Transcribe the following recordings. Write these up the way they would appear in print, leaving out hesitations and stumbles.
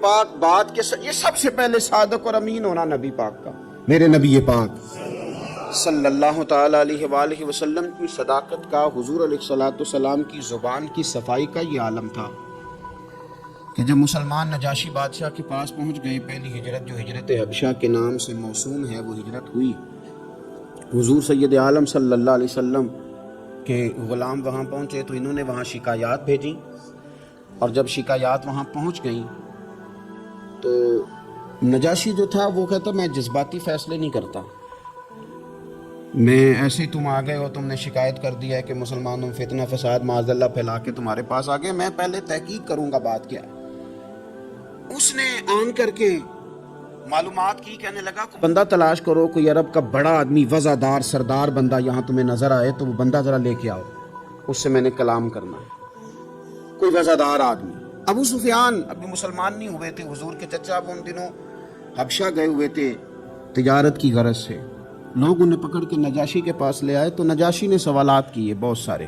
پاک بات کے یہ سب سے پہلے صادق اور امین ہونا نبی پاک کا. میرے نبی پاک صلی اللہ تعالیٰ علیہ وآلہ وسلم کی صداقت کا، حضور علیہ الصلوۃ والسلام کی زبان کی صفائی کا یہ عالم تھا کہ جب مسلمان نجاشی بادشاہ کے پاس پہنچ گئے، پہلی ہجرت جو ہجرت حبشہ کے نام سے موسوم ہے وہ ہجرت ہوئی. حضور سید عالم صلی اللہ علیہ وسلم کے غلام وہاں پہنچے تو انہوں نے وہاں شکایات بھیجی، اور جب شکایات وہاں پہنچ گئیں تو نجاشی جو تھا وہ کہتا میں جذباتی فیصلے نہیں کرتا، میں ایسے تم آ گئے ہو، تم نے شکایت کر دیا ہے کہ مسلمانوں فتنہ فساد معاذ اللہ پھیلا کے تمہارے پاس آ گئے، میں پہلے تحقیق کروں گا بات کیا ہے. اس نے آن کر کے معلومات کی، کہنے لگا بندہ تلاش کرو، کوئی عرب کا بڑا آدمی وزادار سردار بندہ یہاں تمہیں نظر آئے تو وہ بندہ ذرا لے کے آؤ، اس سے میں نے کلام کرنا ہے، کوئی وزادار آدمی. ابو سفیان ابھی مسلمان نہیں ہوئے تھے، حضور کے چچا وہ ان دنوں حبشہ گئے ہوئے تھے تجارت کی غرض سے. لوگ انہیں پکڑ کے نجاشی کے پاس لے آئے تو نجاشی نے سوالات کیے بہت سارے.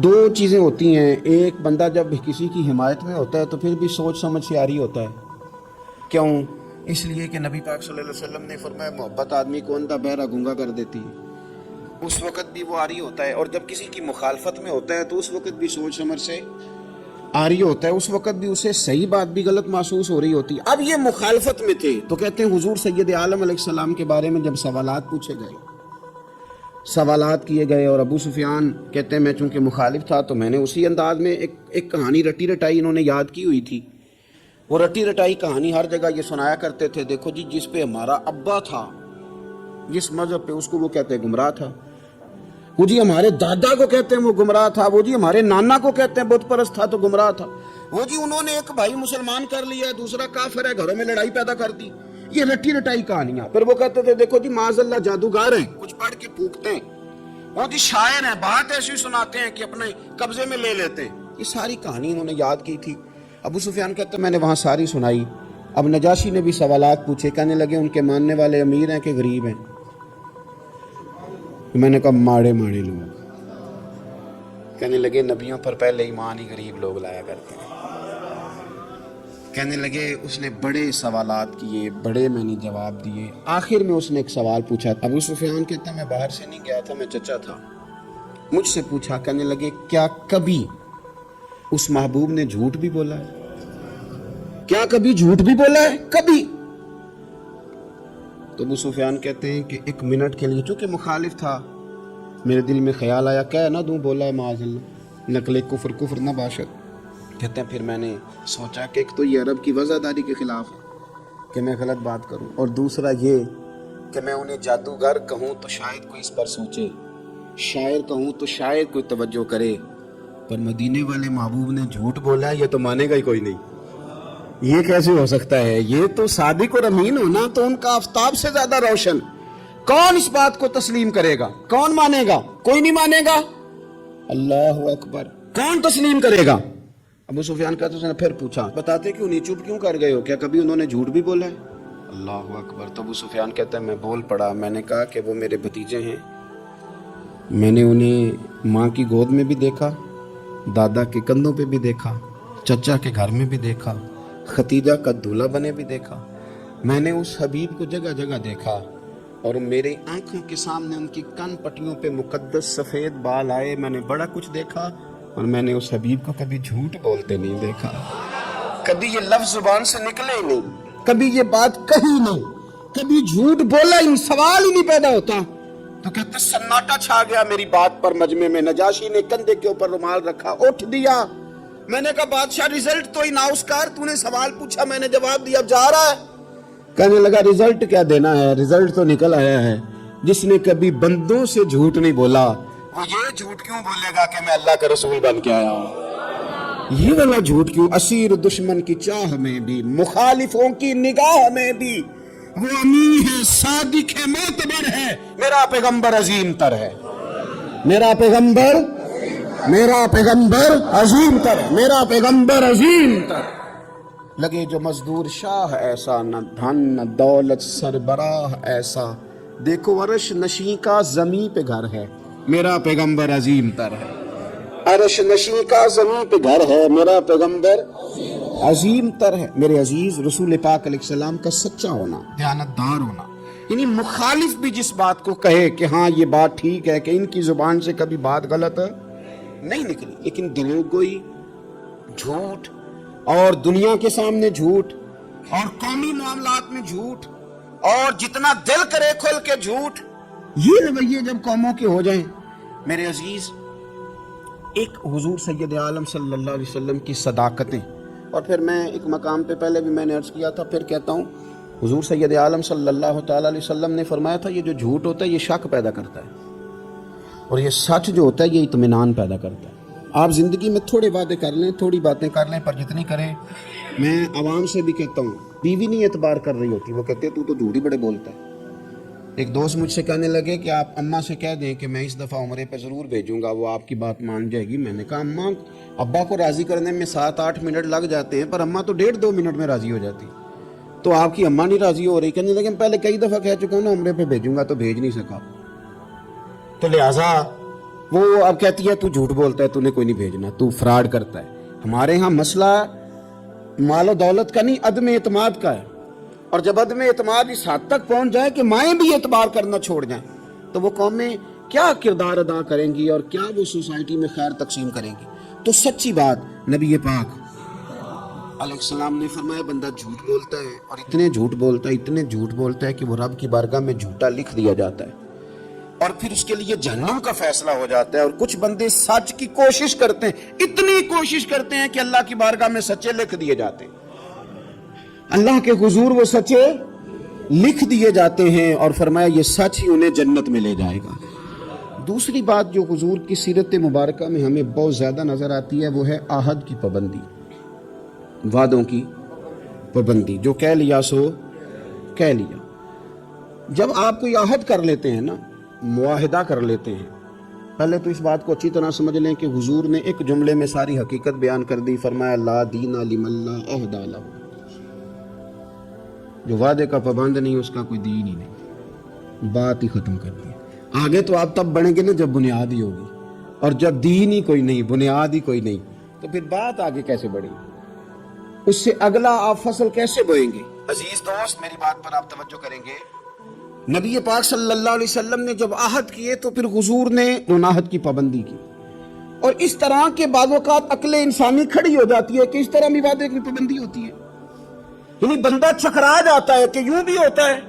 دو چیزیں ہوتی ہیں، ایک بندہ جب کسی کی حمایت میں ہوتا ہے تو پھر بھی سوچ سمجھ سے آری ہوتا ہے. کیوں؟ اس لیے کہ نبی پاک صلی اللہ علیہ وسلم نے فرمایا محبت آدمی کو اندھا بہرا گونگا کر دیتی ہے، اس وقت بھی وہ آری ہوتا ہے. اور جب کسی کی مخالفت میں ہوتا ہے تو اس وقت بھی سوچ سمجھ سے آری ہوتا ہے، اس وقت بھی اسے صحیح بات بھی غلط محسوس ہو رہی ہوتی ہے. اب یہ مخالفت میں تھے تو کہتے ہیں حضور سید عالم علیہ السلام کے بارے میں جب سوالات پوچھے گئے، سوالات کیے گئے، اور ابو سفیان کہتے ہیں میں چونکہ مخالف تھا تو میں نے اسی انداز میں ایک کہانی رٹی رٹائی انہوں نے یاد کی ہوئی تھی. وہ رٹی رٹائی کہانی ہر جگہ یہ سنایا کرتے تھے، دیکھو جی جس پہ ہمارا ابا تھا، جس مذہب پہ، اس کو وہ کہتے ہیں گمراہ تھا. وہ جی ہمارے دادا کو کہتے ہیں وہ گمراہ تھا. وہ جی ہمارے نانا کو کہتے ہیں بت پرست تھا تو گمراہ تھا. وہ جی انہوں نے ایک بھائی مسلمان کر لیا ہے، دوسرا کافر ہے، گھروں میں لڑائی پیدا کر دی. یہ رٹی رٹائی کہانیاں. پھر وہ کہتے تھے دیکھو جی معاذ اللہ جادوگر ہیں، کچھ پڑھ کے پھونکتے ہیں. وہ جی شاعر ہیں، بات ایسی سناتے ہیں کہ اپنے قبضے میں لے لیتے ہیں. یہ ساری کہانی انہوں نے یاد کی تھی. ابو سفیان کہتے ہیں میں نے وہاں ساری سنائی. اب نجاشی نے بھی سوالات پوچھے، کہنے لگے ان کے ماننے والے امیر ہیں کہ غریب ہیں؟ میں نے کہا ماڑے ماڑے لوگ. کہنے لگے نبیوں پر پہلے ایمان ہی غریب لوگ لایا کرتے ہیں. کہنے لگے اس نے بڑے سوالات کیے، بڑے میں نے جواب دیے. آخر میں اس نے ایک سوال پوچھا. ابو سفیان کہتا میں باہر سے نہیں گیا تھا، میں چچا تھا، مجھ سے پوچھا. کہنے لگے کیا کبھی اس محبوب نے جھوٹ بھی بولا ہے؟ کیا کبھی جھوٹ بھی بولا ہے؟ کبھی؟ تو ابو سفیان کہتے ہیں کہ ایک منٹ کے لیے چونکہ مخالف تھا میرے دل میں خیال آیا کہہ نہ دوں بولا ہے معاذ اللہ، نقل کفر نہ باشد. کہتے ہیں پھر میں نے سوچا کہ ایک تو یہ عرب کی وزاداری کے خلاف ہے کہ میں غلط بات کروں، اور دوسرا یہ کہ میں انہیں جادوگر کہوں تو شاید کوئی اس پر سوچے، شاعر کہوں تو شاید کوئی توجہ کرے. پر مدینے والے محبوب نے جھوٹ بولا ہے، یہ تو مانے گا ہی کوئی نہیں. یہ کیسے ہو سکتا ہے؟ یہ تو صادق اور امین ہونا تو ان کا آفتاب سے زیادہ روشن. کون اس بات کو تسلیم کرے گا؟ کون مانے گا؟ کوئی نہیں مانے گا. اللہ اکبر. کون تسلیم کرے گا؟ ابو سفیان کہتے ہیں پھر پوچھا بتاتے کیوں نہیں، چپ کیوں کر گئے ہو؟ کیا کبھی انہوں نے جھوٹ بھی بولا ہے؟ اللہ اکبر. تو ابو سفیان کہتا ہے میں بول پڑا. میں نے کہا کہ وہ میرے بھتیجے ہیں، میں نے انہیں ماں کی گود میں بھی دیکھا، دادا کے کندھوں پہ بھی دیکھا، چچا کے گھر میں بھی دیکھا، ختیجہ کا دولہا بنے بھی دیکھا. میں نے اس حبیب کو جگہ جگہ دیکھا، اور میرے آنکھوں کے سامنے ان کی کن پٹیوں پہ مقدس سفید بال آئے. میں نے بڑا کچھ دیکھا، اور میں نے اس حبیب کو کبھی جھوٹ بولتے نہیں دیکھا. کبھی یہ لفظ زبان سے نکلے ہی نہیں، کبھی یہ بات کہی نہیں، کبھی جھوٹ بولا ہی، سوال ہی نہیں پیدا ہوتا. تو کہتے سناٹا چھا گیا میری بات پر مجمع میں. نجاشی نے کندھے کے اوپر رومال رکھا، اٹھ دیا. میں نے کہا بادشاہ رزلٹ تو اناؤنس کر، تو نے سوال پوچھا میں نے جواب دیا، اب جا رہا ہے؟ کہنے لگا رزلٹ کیا دینا ہے، رزلٹ تو نکل آیا ہے. جس نے کبھی بندوں سے جھوٹ نہیں بولا وہ یہ جھوٹ کیوں بولے گا کہ میں اللہ کا رسول بن کے آیا ہوں؟ یہ والا جھوٹ کیوں؟ اسیر دشمن کی چاہ میں بھی، مخالفوں کی نگاہ میں بھی وہ امین ہے، صادق ہے، معتبر ہے. میرا پیغمبر عظیم تر ہے، میرا پیغمبر عظیم تر ہے، میرا پیغمبر عظیم تر. لگے جو مزدور شاہ ایسا، نہ دھن نہ دولت سربراہ ایسا، دیکھو عرش نشیں کا زمین پہ گھر ہے، میرا پیغمبر عظیم تر ہے. عرش نشیں کا زمین پہ گھر ہے، میرا پیغمبر عظیم تر ہے میرے عزیز رسول پاک علیہ السلام کا سچا ہونا، دیانتدار ہونا، یعنی مخالف بھی جس بات کو کہے کہ ہاں یہ بات ٹھیک ہے، کہ ان کی زبان سے کبھی بات غلط نہیں نکلی، لیکن دروغگوئی، جھوٹ، اور دنیا کے سامنے جھوٹ، اور قومی معاملات میں جھوٹ، اور جتنا دل کرے کھل کے جھوٹ، یہ رویے جب قوموں کے ہو جائیں میرے عزیز، ایک حضور سید عالم صلی اللہ علیہ وسلم کی صداقتیں، اور پھر میں ایک مقام پہ پہلے بھی میں نے عرض کیا تھا، پھر کہتا ہوں، حضور سید عالم صلی اللہ تعالی علیہ وسلم نے فرمایا تھا یہ جو جھوٹ ہوتا ہے یہ شک پیدا کرتا ہے، اور یہ سچ جو ہوتا ہے یہ اطمینان پیدا کرتا ہے۔ آپ زندگی میں تھوڑے وعدے کر لیں، تھوڑی باتیں کر لیں، پر جتنی کریں، میں عوام سے بھی کہتا ہوں، بیوی نہیں اعتبار کر رہی ہوتی، وہ کہتے ہیں تو جھوٹ ہی بڑے بولتا ہے۔ ایک دوست مجھ سے کہنے لگے کہ آپ اماں سے کہہ دیں کہ میں اس دفعہ عمرے پہ ضرور بھیجوں گا، وہ آپ کی بات مان جائے گی۔ میں نے کہا اماں ابا کو راضی کرنے میں 7-8 منٹ لگ جاتے ہیں، پر اماں تو 1.5-2 منٹ میں راضی ہو جاتی، تو آپ کی اماں نہیں راضی ہو رہی۔ کہنے لگے پہلے کئی دفعہ کہہ چکا ہوں نا عمرے پہ بھیجوں گا، تو بھیج نہیں سکا، تو لہٰذا وہ اب کہتی ہے تو جھوٹ بولتا ہے، تو نے کوئی نہیں بھیجنا، تو فراڈ کرتا ہے۔ ہمارے ہاں مسئلہ مال و دولت کا نہیں، عدم اعتماد کا ہے، اور جب عدم اعتماد اس حد تک پہنچ جائے کہ مائیں بھی اعتبار کرنا چھوڑ جائیں، تو وہ قومیں کیا کردار ادا کریں گی، اور کیا وہ سوسائٹی میں خیر تقسیم کریں گی؟ تو سچی بات، نبی پاک علیہ السلام نے فرمایا بندہ جھوٹ بولتا ہے، اور اتنے جھوٹ بولتا ہے کہ وہ رب کی بارگاہ میں جھوٹا لکھ دیا جاتا ہے، اور پھر اس کے لیے جہنم کا فیصلہ ہو جاتا ہے۔ اور کچھ بندے سچ کی کوشش کرتے ہیں، اتنی کوشش کرتے ہیں کہ اللہ کی بارگاہ میں سچے لکھ دیے جاتے ہیں، اللہ کے حضور وہ سچے لکھ دیے جاتے ہیں، اور فرمایا یہ سچ ہی انہیں جنت میں لے جائے گا۔ دوسری بات جو حضور کی سیرت مبارکہ میں ہمیں بہت زیادہ نظر آتی ہے، وہ ہے عہد کی پابندی، وعدوں کی پابندی، جو کہہ لیا سو کہہ لیا۔ جب آپ کوئی عہد کر لیتے ہیں نا، معاہدہ کر لیتے ہیں، پہلے تو اس بات کو اچھی طرح سمجھ لیں کہ حضور نے ایک جملے میں ساری حقیقت بیان کر دی، فرمایا لا دین لمن لا عہد لہ، جو وعدے کا پابند نہیں اس کا کوئی دین ہی نہیں، بات ہی ختم کر دی۔ آگے تو آپ تب بڑھیں گے نا جب بنیاد ہی ہوگی، اور جب دین ہی کوئی نہیں، بنیاد ہی کوئی نہیں، تو پھر بات آگے کیسے بڑھے گی؟ اس سے اگلا آپ فصل کیسے بوئیں گے؟ عزیز دوست میری بات پر آپ توجہ کریں گے، نبی پاک صلی اللہ علیہ وسلم نے جب عہد کیے تو پھر حضور نے ان عہد کی پابندی کی، اور اس طرح کے بعض اوقات عقل انسانی کھڑی ہو جاتی ہے کہ اس طرح بھی وعدے کی پابندی ہوتی ہے، یعنی بندہ چکرا جاتا ہے کہ یوں بھی ہوتا ہے۔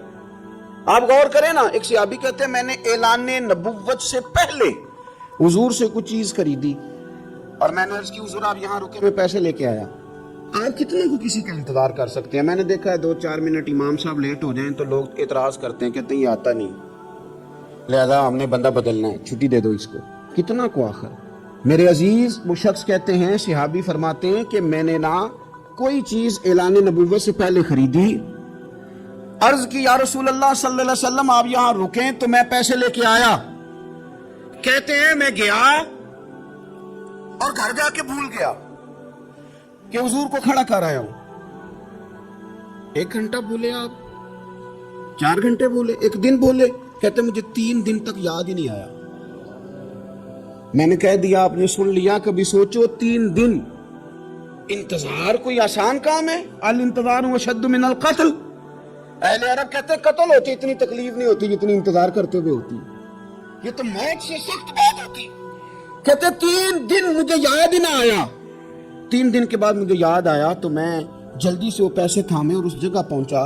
آپ غور کریں نا، ایک صحابی کہتے ہیں میں نے اعلان نبوت سے پہلے حضور سے کچھ چیز خریدی، اور میں نے عرض کی حضور آپ یہاں رکے، میں پیسے لے کے آیا۔ آپ کتنے کو کسی کا انتظار کر سکتے ہیں؟ میں نے دیکھا ہے 2-4 منٹ امام صاحب لیٹ ہو جائیں تو لوگ اعتراض کرتے ہیں، کہتے ہیں یہ آتا نہیں، لہذا ہم نے بندہ بدلنا ہے، چھٹی دے دو اس کو۔ کتنا کو آخر؟ میرے عزیز وہ شخص کہتے ہیں، صحابی فرماتے ہیں کہ میں نے نہ کوئی چیز اعلان نبوت سے پہلے خریدی، عرض کی یا رسول اللہ صلی اللہ علیہ وسلم آپ یہاں رکیں تو میں پیسے لے کے آیا، کہتے ہیں میں گیا اور گھر جا کے بھول گیا کہ حضور کو کھڑا کر آیا ہوں۔ 1 گھنٹہ بھولے آپ، 4 گھنٹے بھولے، 1 دن بھولے، کہتے مجھے 3 دن تک یاد ہی نہیں آیا۔ میں نے کہہ دیا آپ نے سن لیا، کبھی سوچو 3 دن انتظار کوئی آسان کام ہے؟ الانتظار اشد من القتل، اہل عرب کہتے ہیں قتل ہوتی اتنی تکلیف نہیں ہوتی جتنی انتظار کرتے ہوئے ہوتی، یہ تو موت سے سخت بات ہوتی۔ کہتے 3 دن مجھے یاد ہی نہ آیا، 3 دن کے بعد مجھے یاد آیا تو میں جلدی سے وہ پیسے تھامے اور اس جگہ پہنچا،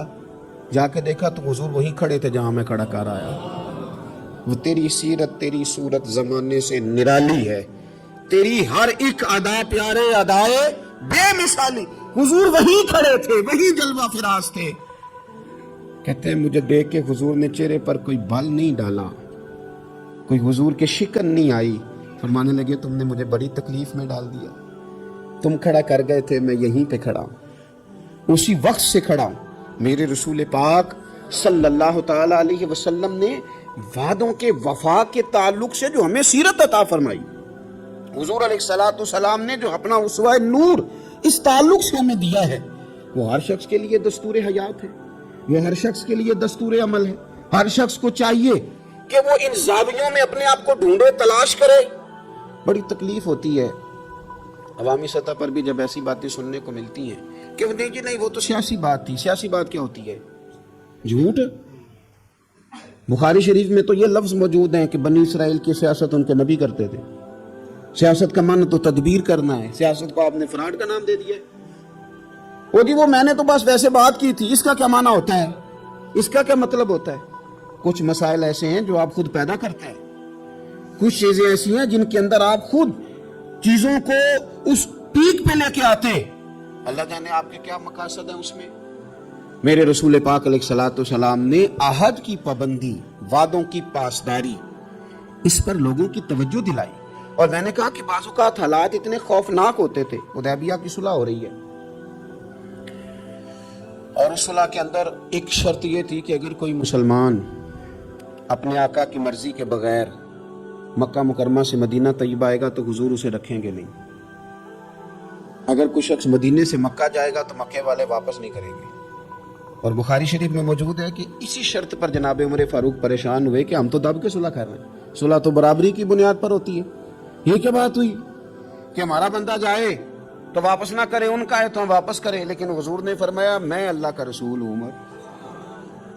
جا کے دیکھا تو حضور وہیں کھڑے تھے جہاں میں کھڑا کر آیا۔ وہ تیری سیرت تیری صورت زمانے سے نرالی ہے، تیری ہر ایک ادا پیارے ادائے بے مثالی، حضور وہیں کھڑے تھے، وہیں جلوہ فراز تھے۔ کہتے ہیں مجھے دیکھ کے حضور نے چہرے پر کوئی بل نہیں ڈالا، کوئی حضور کے شکن نہیں آئی، فرمانے لگے تم نے مجھے بڑی تکلیف میں ڈال دیا، تم کھڑا کر گئے تھے، میں یہیں پہ کھڑا ہوں، اسی وقت سے کھڑا ہوں۔ میرے رسول پاک صلی اللہ تعالی علیہ وسلم نے وعدوں کے وفا کے تعلق سے جو ہمیں سیرت عطا فرمائی، حضور علیہ الصلوۃ والسلام نے جو اپنا اسوہ نور اس تعلق سے ہمیں دیا ہے، وہ ہر شخص کے لیے دستور حیات ہے، وہ ہر شخص کے لیے دستور عمل ہے۔ ہر شخص کو چاہیے کہ وہ ان زاویوں میں اپنے آپ کو ڈھونڈے، تلاش کرے۔ بڑی تکلیف ہوتی ہے عوامی سطح پر بھی جب ایسی باتیں سننے کو ملتی ہیں کہ نہیں جی نہیں وہ تو سیاسی بات تھی. سیاسی بات کیا ہوتی ہے؟ جھوٹ. بخاری شریف میں تو یہ لفظ موجود ہیں کہ بنی اسرائیل کی سیاست ان کے نبی کرتے تھے. سیاست کا معنی تو تدبیر کرنا ہے. سیاست کو آپ نے فراڈ کا نام دے دیا. وہ جی وہ میں نے تو بس ویسے بات کی تھی. اس کا کیا معنی ہوتا ہے؟ اس کا کیا مطلب ہوتا ہے؟ کچھ مسائل ایسے ہیں جو آپ خود پیدا کرتے ہیں. کچھ چیزیں ایسی ہیں جن کے اندر آپ خود چیزوں کو اس پیک پہ لے کے آتے. اللہ جانے آپ کے کیا مقاصد ہیں اس میں. میرے رسول پاک علیہ الصلوۃ والسلام نے عہد کی پابندی، وعدوں کی پاسداری، اس پر لوگوں کی توجہ دلائی. اور میں نے کہا کہ بعض اوقات حالات اتنے خوفناک ہوتے تھے. حدیبیہ کی صلح ہو رہی ہے اور اس صلح کے اندر ایک شرط یہ تھی کہ اگر کوئی مسلمان اپنے آقا کی مرضی کے بغیر مکہ مکرمہ سے مدینہ طیبہ آئے گا تو حضور اسے رکھیں گے نہیں. اگر کوئی شخص مدینے سے مکہ جائے گا تو مکے والے واپس نہیں کریں گے. اور بخاری شریف میں موجود ہے کہ اسی شرط پر جناب عمر فاروق پریشان ہوئے کہ ہم تو دب کے صلح کر رہے ہیں. صلح تو برابری کی بنیاد پر ہوتی ہے. یہ کیا بات ہوئی کہ ہمارا بندہ جائے تو واپس نہ کرے، ان کا ہے تو ہم واپس کریں. لیکن حضور نے فرمایا میں اللہ کا رسول ہوں عمر،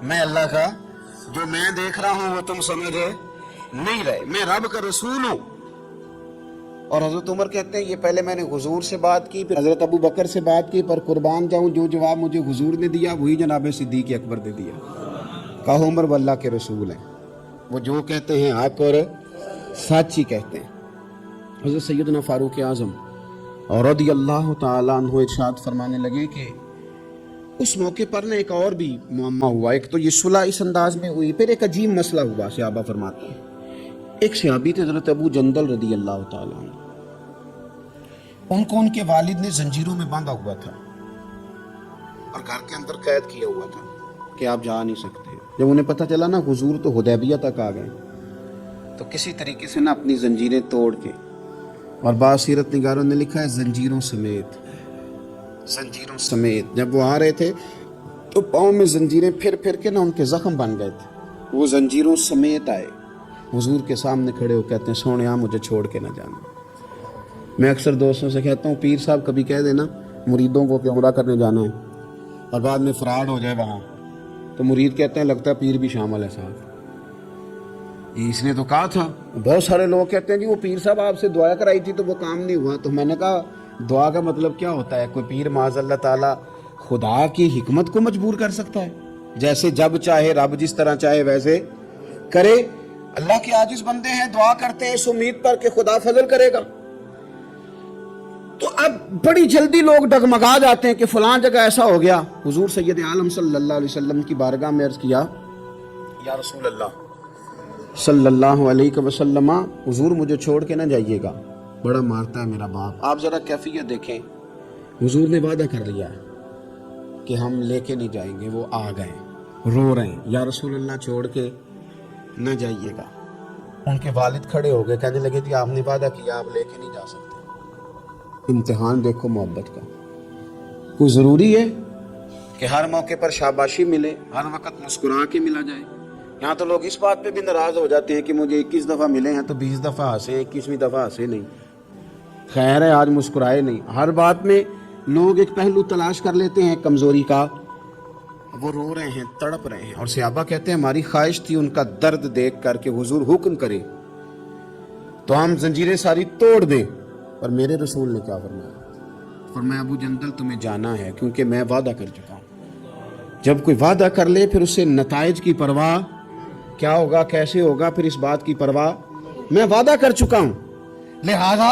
میں اللہ کا، جو میں دیکھ رہا ہوں وہ تم سمجھ نہیں رہے، میں رب کا رسول ہوں. اور حضرت عمر کہتے ہیں یہ پہلے میں نے حضور سے بات کی، پھر حضرت ابو بکر سے بات کی، پر قربان جاؤں جو جواب مجھے حضور نے دیا وہی جناب صدیق اکبر نے دیا. کہو عمر وہ اللہ کے رسول ہیں، وہ جو کہتے ہیں حق اور سچ ہی کہتے ہیں. حضرت سیدنا فاروق اعظم اور رضی اللہ تعالیٰ عنہ ارشاد فرمانے لگے کہ اس موقع پر ایک اور بھی معمہ ہوا. ایک تو یہ صلح اس انداز میں ہوئی، پھر ایک عجیب مسئلہ ہوا. صحابہ فرماتے ہیں ایک صحابی تھے حضرت ابو جندل رضی اللہ تعالیٰ عنہ. ان کو ان کے والد نے زنجیروں میں باندھا ہوا تھا اور گھر کے اندر قید کیا ہوا تھا کہ آپ جا نہیں سکتے. جب انہیں پتہ چلا نا حضور تو حدیبیہ تک آ گئے تو کسی طریقے سے نا اپنی زنجیریں توڑ کے، اور بعض سیرت نگاروں نے لکھا ہے زنجیروں سمیت، زنجیروں سمیت جب وہ آ رہے تھے تو پاؤں میں زنجیریں پھر پھر کے نا ان کے زخم بن گئے تھے. وہ زنجیروں سمیت آئے حضور کے سامنے کھڑے ہو کہتے ہیں سونے مجھے چھوڑ کے نہ جانا. میں اکثر دوستوں سے کہتا ہوں پیر صاحب کبھی کہہ دینا مریدوں کو کہ عمرہ کرنے جانا ہے اور بعد میں فراڈ ہو جائے وہاں تو مرید کہتے ہیں لگتا ہے پیر بھی شامل ہے صاحب. اس نے تو کہا تھا. بہت سارے لوگ کہتے ہیں جی وہ پیر صاحب آپ سے دعا کرائی تھی تو وہ کام نہیں ہوا. تو میں نے کہا دعا کا مطلب کیا ہوتا ہے؟ کوئی پیر معاذ اللہ تعالیٰ خدا کی حکمت کو مجبور کر سکتا ہے؟ جیسے جب چاہے رب جس طرح چاہے ویسے کرے. اللہ کے عاجز بندے ہیں، دعا کرتے ہیں اس امید پر کہ خدا فضل کرے گا. تو اب بڑی جلدی لوگ ڈگمگا جاتے ہیں کہ فلاں جگہ ایسا ہو گیا. حضور سید عالم صلی اللہ علیہ وسلم کی بارگاہ میں عرض کیا یا رسول اللہ صلی اللہ علیہ وسلم حضور مجھے چھوڑ کے نہ جائیے گا، بڑا مارتا ہے میرا باپ. آپ ذرا کیفیت دیکھیں. حضور نے وعدہ کر لیا کہ ہم لے کے نہیں جائیں گے. وہ آ گئے رو رہے ہیں یا رسول اللہ چھوڑ کے نہ جائیے گا. ان کے والد کھڑے ہو گئے کہنے لگے جی آپ نے وعدہ کیا آپ لے کے نہیں جا سکتے. امتحان دیکھو محبت کا. کوئی ضروری ہے کہ ہر موقع پر شاباشی ملے، ہر وقت مسکرا کے ملا جائے؟ یہاں تو لوگ اس بات پہ بھی ناراض ہو جاتے ہیں کہ مجھے 21 دفعہ ملے ہیں تو 20 دفعہ ہنسے، 21ویں دفعہ ہنسے نہیں. خیر ہے آج مسکرائے نہیں. ہر بات میں لوگ ایک پہلو تلاش کر لیتے ہیں کمزوری کا. وہ رو رہے ہیں، تڑپ رہے ہیں. اور صحابہ کہتے ہیں ہماری خواہش تھی ان کا درد دیکھ کر کہ حضور حکم کرے تو ہم زنجیریں ساری توڑ دیں. اور میرے رسول نے کیا فرمایا؟ فرمایا ابو جندل تمہیں جانا ہے کیونکہ میں وعدہ کر چکا ہوں. جب کوئی وعدہ کر لے پھر اسے نتائج کی پرواہ کیا ہوگا، کیسے ہوگا، پھر اس بات کی پرواہ. میں وعدہ کر چکا ہوں لہذا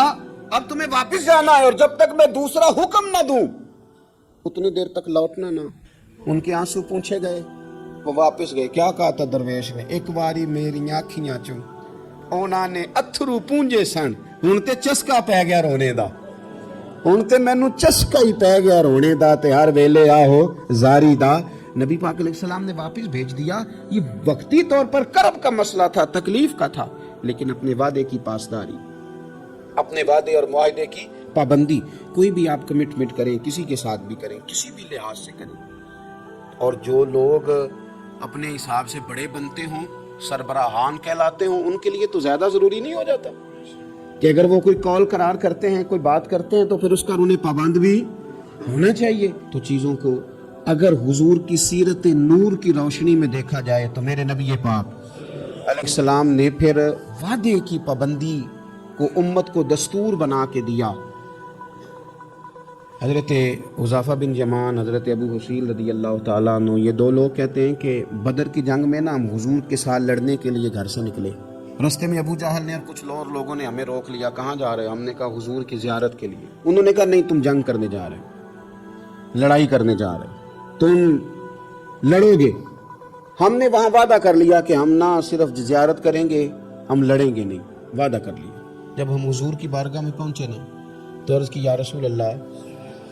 اب تمہیں واپس جانا ہے اور جب تک میں دوسرا حکم نہ دوں اتنی دیر تک لوٹنا نہ. ان کے آنسو پوچھے گئے، وہ واپس گئے. کیا کہا تھا درویش نے؟ ایک باری میری آنکھیاں چوں اونا نے اتھرو پونجے سن ہن تے چسکا پی گیا رونے دا. ہن تے مینوں چسکا ہی پی گیا رونے دا تے ہر ویلے آہو زاری دا. نبی پاک علیہ السلام نے واپس بھیج دیا. یہ وقتی طور پر کرب کا مسئلہ تھا، تکلیف کا تھا، لیکن اپنے وعدے کی پاسداری، اپنے وعدے اور معاہدے کی پابندی. کوئی بھی آپ کمٹمنٹ کریں، کسی کے ساتھ بھی کریں، کسی بھی لحاظ سے کریں. اور جو لوگ اپنے حساب سے بڑے بنتے ہوں، سربراہان کہلاتے ہوں، ان کے لیے تو زیادہ ضروری نہیں ہو جاتا کہ اگر وہ کوئی کال قرار کرتے ہیں، کوئی بات کرتے ہیں تو پھر اس کا انہیں پابند بھی ہونا چاہیے. تو چیزوں کو اگر حضور کی سیرت نور کی روشنی میں دیکھا جائے تو میرے نبی پاک علیہ السلام نے پھر وعدے کی پابندی کو امت کو دستور بنا کے دیا. حضرت حذیفہ بن یمان، حضرت ابو حسین رضی اللہ تعالیٰ عنہ، یہ دو لوگ کہتے ہیں کہ بدر کی جنگ میں نا ہم حضور کے ساتھ لڑنے کے لیے گھر سے نکلے. رستے میں ابو جہل نے اور کچھ لوگوں نے ہمیں روک لیا. کہاں جا رہے ہو؟ ہم نے کہا حضور کی زیارت کے لیے. انہوں نے کہا نہیں، تم جنگ کرنے جا رہے ہو، لڑائی کرنے جا رہے ہو، تم لڑو گے. ہم نے وہاں وعدہ کر لیا کہ ہم نہ صرف زیارت کریں گے، ہم لڑیں گے نہیں. وعدہ کر لیا. جب ہم حضور کی بارگاہ میں پہنچے نا تو عرض کی یا رسول اللہ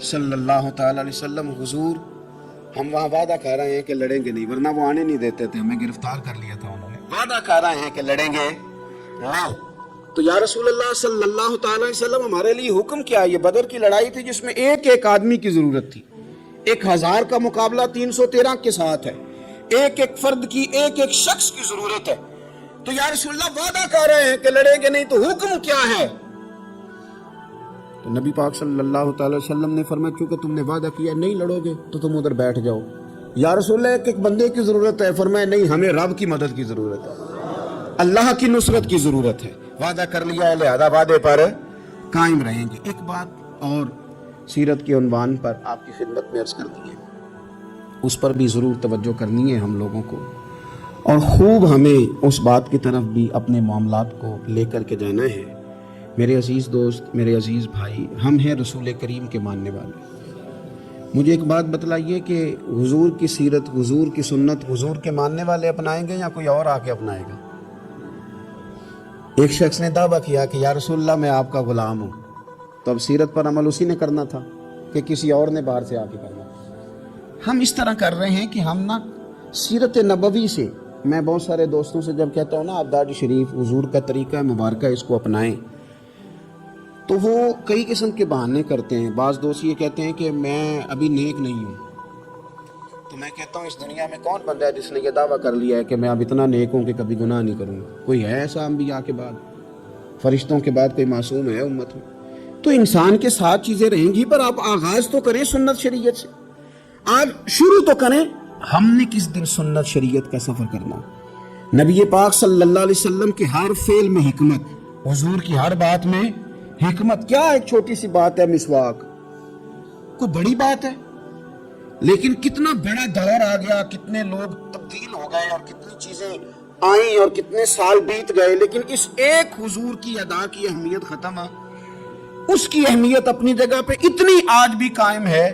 صلی اللہ تعالیٰ علیہ وسلم، حضور ہم وہاں وعدہ کر رہے ہیں کہ لڑیں گے نہیں، ورنہ وہ آنے نہیں دیتے تھے، ہمیں گرفتار کر لیا تھا انہوں نے. وعدہ کر رہے ہیں کہ لڑیں گے تو یا رسول اللہ صلی اللہ تعالیٰ علیہ وسلم ہمارے لیے حکم کیا؟ یہ بدر کی لڑائی تھی جس میں ایک ایک آدمی کی ضرورت تھی. 1000 کا مقابلہ 313 کے ساتھ ہے. ایک ایک فرد کی، ایک ایک شخص کی ضرورت ہے. تو یا رسول اللہ وعدہ کر رہے ہیں کہ لڑیں گے نہیں، تو حکم کیا ہے؟ تو نبی پاک صلی اللہ تعالی وسلم نے فرمایا چونکہ تم نے وعدہ کیا نہیں لڑو گے تو تم ادھر بیٹھ جاؤ. یا رسول اللہ ایک ایک بندے کی ضرورت ہے. فرمایا نہیں، ہمیں رب کی مدد کی ضرورت ہے، اللہ کی نصرت کی ضرورت ہے. وعدہ کر لیا ہے، لہذا وعدے پر قائم رہیں گے. ایک بات اور سیرت کے عنوان پر آپ کی خدمت میں عرض کر دی ہے، اس پر بھی ضرور توجہ کرنی ہے ہم لوگوں کو، اور خوب ہمیں اس بات کی طرف بھی اپنے معاملات کو لے کر کے جانا ہے. میرے عزیز دوست، میرے عزیز بھائی، ہم ہیں رسول کریم کے ماننے والے. مجھے ایک بات بتلائیے کہ حضور کی سیرت، حضور کی سنت حضور کے ماننے والے اپنائیں گے یا کوئی اور آ کے اپنائے گا؟ ایک شخص نے دعویٰ کیا کہ یا رسول اللہ میں آپ کا غلام ہوں، تو اب سیرت پر عمل اسی نے کرنا تھا کہ کسی اور نے باہر سے آ کے کرنا تھا. ہم اس طرح کر رہے ہیں کہ ہم نا سیرت نبوی سے، میں بہت سارے دوستوں سے جب کہتا ہوں نا آپ داڑھی شریف حضور کا طریقہ مبارکہ اس کو اپنائیں، تو وہ کئی قسم کے بہانے کرتے ہیں. بعض دوست یہ کہتے ہیں کہ میں ابھی نیک نہیں ہوں. تو میں کہتا ہوں اس دنیا میں کون بندہ ہے جس نے یہ دعویٰ کر لیا ہے کہ میں اب اتنا نیک ہوں کہ کبھی گناہ نہیں کروں گا؟ کوئی ہے ایسا انبیاء کے بعد، فرشتوں کے بعد کوئی معصوم ہے امت میں؟ تو انسان کے ساتھ چیزیں رہیں گی، پر آپ آغاز تو کریں سنت شریعت سے. آپ شروع تو کریں. ہم نے کس دن سنت شریعت کا سفر کرنا؟ نبی پاک صلی اللہ علیہ وسلم کے ہر فعل میں حکمت، حضور کی ہر بات میں حکمت. کیا ایک چھوٹی سی بات ہے مسواک، کوئی بڑی بات ہے؟ لیکن کتنا بڑا دور آ گیا، کتنے لوگ تبدیل ہو گئے اور کتنی چیزیں آئیں اور کتنے سال بیت گئے، لیکن اس ایک حضور کی ادا کی اہمیت ختم ہے. اس کی اہمیت اپنی جگہ پہ اتنی آج بھی قائم ہے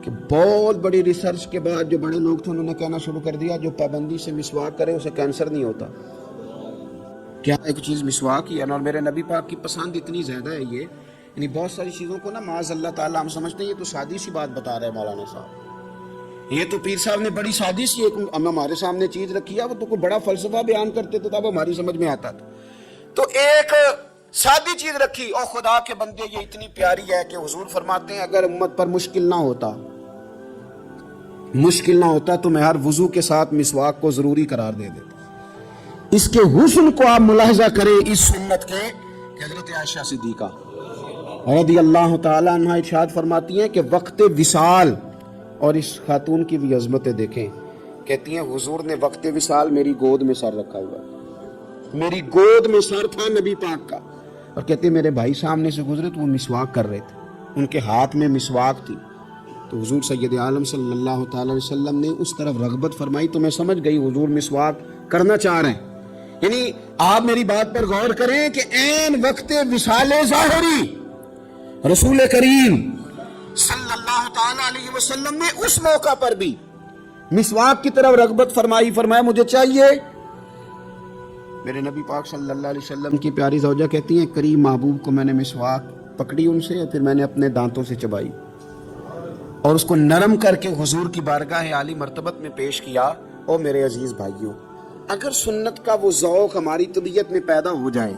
کہ بہت بڑی ریسرچ کے بعد جو بڑے لوگ تھے انہوں نے کہنا شروع کر دیا جو پابندی سے مسواک کرے اسے کینسر نہیں ہوتا. کیا ایک چیز مسواک ہی ہے. اور میرے نبی پاک کی پسند اتنی زیادہ ہے یہ، یعنی بہت ساری چیزوں کو نا معاذ اللہ تعالیٰ ہم سمجھتے ہیں یہ تو سادی سی بات بتا رہے ہیں مولانا صاحب، یہ تو پیر صاحب نے بڑی سادی سی ایک ہمارے سامنے چیز رکھی ہے، وہ تو کوئی بڑا فلسفہ بیان کرتے تو تب ہماری سمجھ میں آتا تھا. تو ایک سادی چیز رکھی، اور خدا کے بندے یہ اتنی پیاری ہے کہ حضور فرماتے ہیں اگر امت پر مشکل نہ ہوتا تو میں ہر وضو کے ساتھ مسواک کو ضروری قرار دے دیتا. اس کے حسن کو آپ ملاحظہ کریں اس سنت کے کہ حضرت عائشہ صدیقہ رضی اللہ تعالیٰ عنہ ارشاد فرماتی ہیں کہ وقت وصال، اور اس خاتون کی بھی عظمتیں دیکھیں، کہتی ہیں حضور نے وقت وصال میری گود میں سر رکھا ہوا، میری گود میں سر تھا نبی پاک کا، اور کہتے ہیں میرے بھائی سامنے سے گزرے تو وہ مسواک کر رہے تھے، ان کے ہاتھ میں مسواک تھی. تو حضور سید عالم صلی اللہ تعالی علیہ وسلم نے اس طرف رغبت فرمائی. تو میں سمجھ گئی حضور مسواک کرنا چاہ رہے ہیں. یعنی آپ میری بات پر غور کریں کہ عین وقت وصال ظاہری رسول کریم صلی اللہ تعالی علیہ وسلم نے اس موقع پر بھی مسواک کی طرف رغبت فرمائی. فرمایا مجھے چاہیے. میرے نبی پاک صلی اللہ علیہ وسلم کی پیاری زوجہ کہتی ہیں کریم محبوب کو میں نے مسواک پکڑی ان سے، اور پھر میں نے اپنے دانتوں سے چبائی اور اس کو نرم کر کے حضور کی بارگاہ عالی مرتبت میں پیش کیا. اور میرے عزیز بھائیوں، اگر سنت کا وہ ذوق ہماری طبیعت میں پیدا ہو جائے،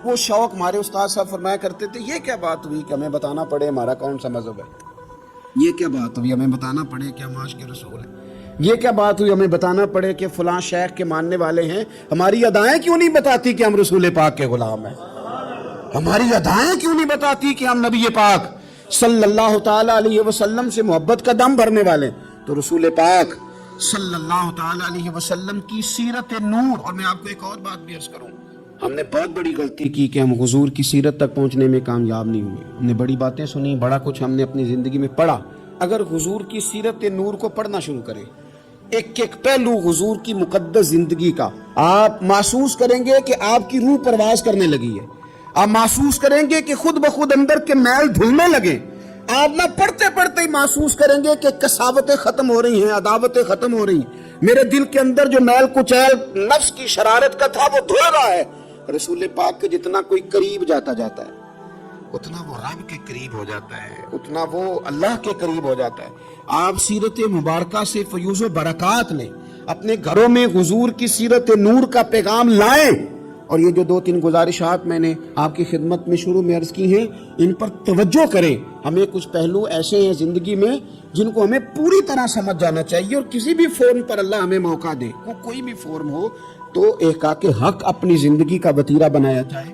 وہ شوق، ہمارے استاد صاحب فرمایا کرتے تھے یہ کیا بات ہوئی کہ ہمیں بتانا پڑے ہمارا کون سا مذہب ہے، یہ کیا بات ہوئی ہمیں بتانا پڑے کہ ہم عاشق رسول ہیں، یہ کیا بات ہوئی ہمیں بتانا پڑے کہ فلاں شیخ کے ماننے والے ہیں. ہماری ادائیں کیوں نہیں بتاتی کہ ہم رسول پاک کے غلام ہیں؟ ہماری ادائیں کیوں نہیں بتاتی کہ ہم نبی پاک صلی اللہ تعالیٰ علیہ وسلم سے محبت کا دم بھرنے والے تو رسول پاک صلی اللہ تعالیٰ علیہ وسلم کی سیرت نور. اور میں آپ کو ایک اور بات بھی عرض کروں, ہم نے بہت بڑی غلطی کی کہ ہم حضور کی سیرت تک پہنچنے میں کامیاب نہیں ہوئے. ہم نے بڑی باتیں سنی, بڑا کچھ ہم نے اپنی زندگی میں پڑھا. اگر حضور کی سیرت نور کو پڑھنا شروع کریں, ایک ایک پہلو حضور کی مقدس زندگی کا, آپ محسوس کریں گے کہ آپ کی روح پرواز کرنے لگی ہے. آپ محسوس کریں گے کہ خود بخود اندر کے میل دھلنے لگے. آپ نہ پڑھتے پڑھتے ہی محسوس کریں گے کہ کساوتیں ختم ہو رہی ہیں, عداوتیں ختم ہو رہی ہیں. میرے دل کے اندر جو میل کچیل نفس کی شرارت کا تھا وہ دھل رہا ہے. رسول پاک کے جتنا کوئی قریب جاتا ہے اتنا وہ رب کے قریب ہو جاتا ہے, اتنا وہ اللہ کے قریب ہو جاتا ہے. آپ سیرت مبارکہ سے فیوز و برکات لیں, اپنے گھروں میں حضور کی سیرت نور کا پیغام لائیں. اور یہ جو 2-3 گزارشات میں نے آپ کی خدمت میں شروع میں عرض کی ہیں, ان پر توجہ کریں. ہمیں کچھ پہلو ایسے ہیں زندگی میں جن کو ہمیں پوری طرح سمجھ جانا چاہیے, اور کسی بھی فورم پر اللہ ہمیں موقع دے, کوئی بھی فورم ہو, تو احقاق حق اپنی زندگی کا وتیرہ بنایا جائے.